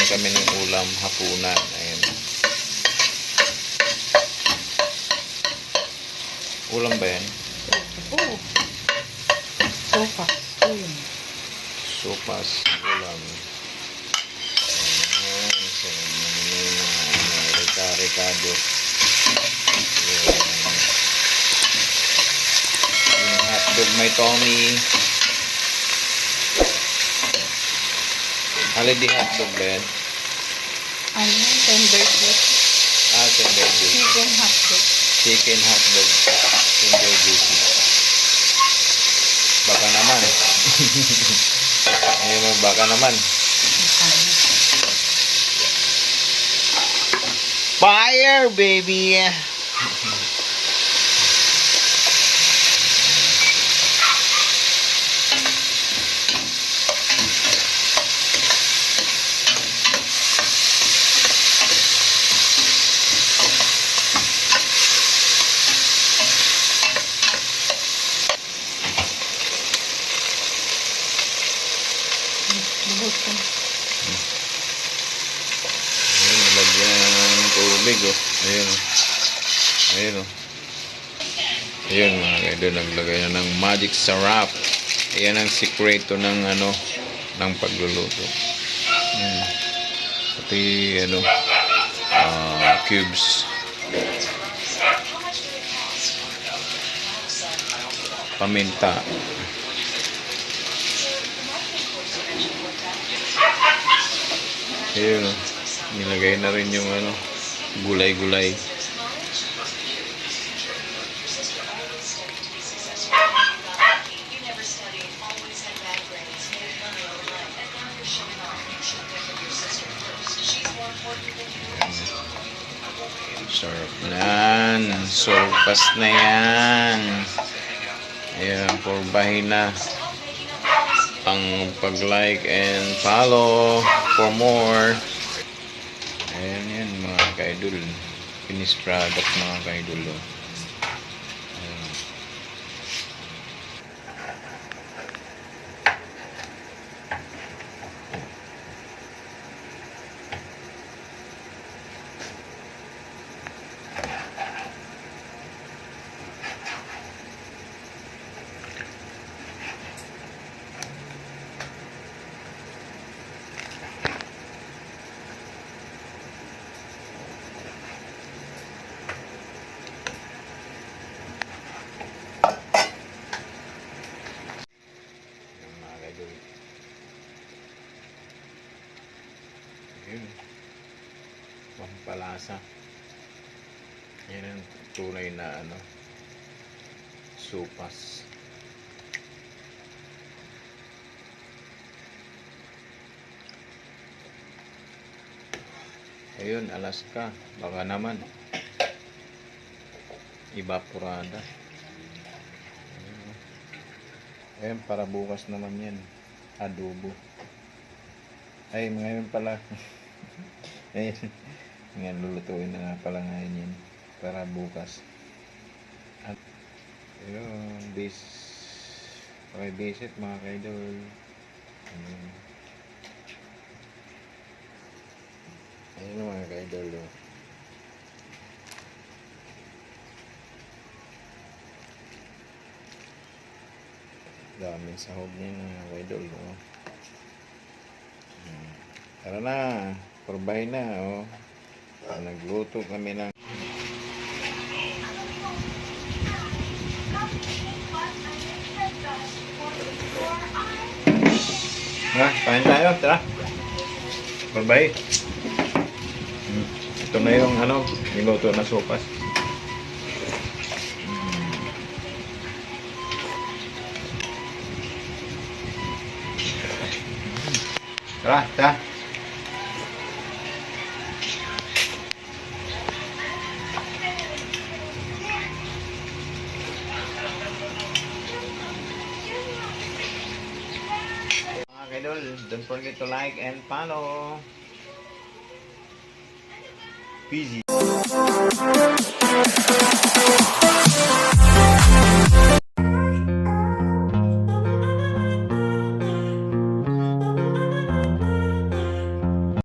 kami ng ulam hapunan. Ayan. Ulam ba yan? Oo. Sopas. Ayun. Sopas. Ulam. Ayan. So, Ricardo. Ayan. Yung hotdog may Tommy. Holiday hotdog ba yan? Ano? Tender juice. Tender juice. Chicken hotdog. Chicken hotdog. Tender juice. Baka naman. Ayun mo, baka naman. Fire, baby! Lagyan ng tubig, oh. Ayun, oh. Ayun, oh. Ayun, mga kaidol, naglagay na ng magic sarap. Ayan ang sikreto ng ano, ng pagluluto. Pati ano, cubes. Paminta. Ayun, oh. Nilagay na rin yung ano, gulay-gulay. Sarap na yan. Sopas na yan. Ayan, purbahin na. Ang pag-like and follow for more. Ayan yan mga kaidol. Finished product mga kaidol. Ayan. Yun. Pampalasa. Yan ang tunay na ano, sopas. Ayun, Alaska. Baka naman evaporada. Ayun, para bukas naman yan. Adobo. Ay, ngayon pala. Ayun. Ngayon, lulutuin na nga pala ngayon yan. Para bukas. At, ayun, okay, visit mga kaidol. Ayun. Ayun mga kaidol. Daming sahog niya mga kaidol. Tara na, purbay na, oh. Nagluto kami ng kain tayo, tara. Purbay. Ito na yung ano, niluto na sopas. Tara, tara. Don't forget to like and follow. Peace.